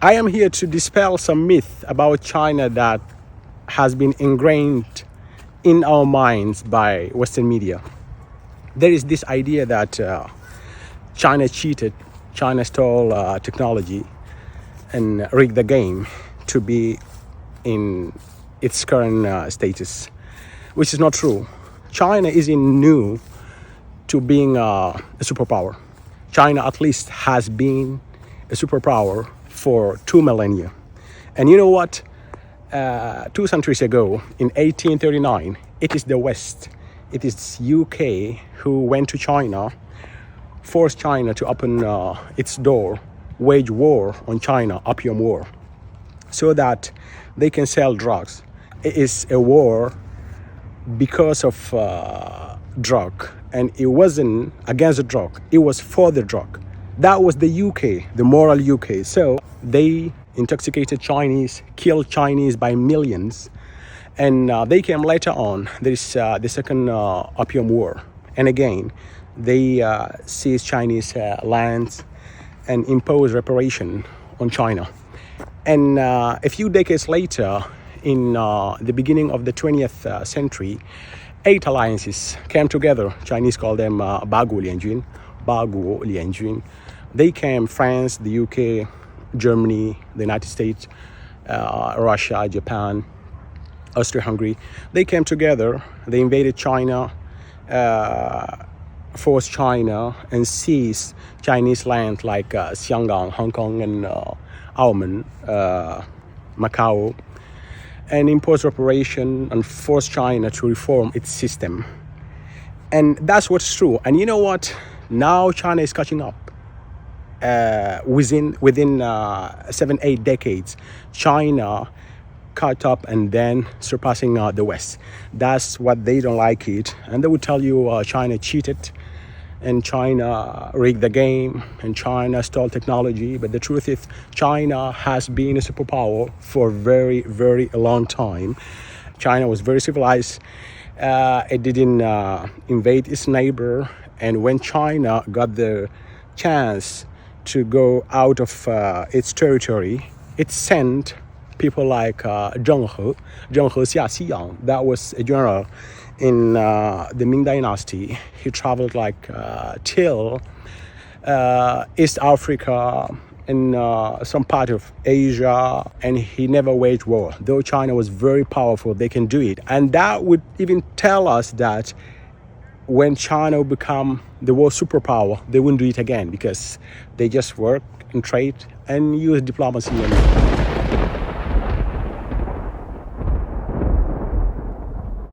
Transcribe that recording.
I am here to dispel some myth about China that has been ingrained in our minds by Western media. There is this idea that China cheated, China stole technology and rigged the game to be in its current status, which is not true. China isn't new to being a superpower. China at least has been a superpower for 2 millennia. And you know what? 2 centuries ago, in 1839, it is the West, it is UK who went to China, forced China to open its door, wage war on China, Opium War, so that they can sell drugs. It is a war because of drug, and it wasn't against the drug, it was for the drug. That was the UK, the moral UK. So they intoxicated Chinese, killed Chinese by millions, and they came later on. There is the second Opium War, and again they seized Chinese lands and imposed reparation on China. And a few decades later, in the beginning of the 20th century, 8 alliances came together. Chinese call them 八国联军, 八国联军. They came, France, the UK, Germany, the United States, Russia, Japan, Austria-Hungary. They came together, they invaded China, forced China and seized Chinese land like Xianggang, Hong Kong and Macao, and imposed reparation and forced China to reform its system. And that's what's true. And you know what? Now China is catching up. Within 7-8 decades, China caught up and then surpassing the West. That's what they don't like it, and they would tell you China cheated and China rigged the game and China stole technology. But the truth is, China has been a superpower for a very, very long time. China was very civilized. It didn't invade its neighbor, and when China got the chance to go out of its territory, it sent people like Zheng He Xiaxiyang. That was a general in the Ming Dynasty. He traveled till East Africa and some part of Asia, and he never waged war. Though China was very powerful, they can do it. And that would even tell us that when China would become the world superpower, they wouldn't do it again, because they just work and trade and use diplomacy and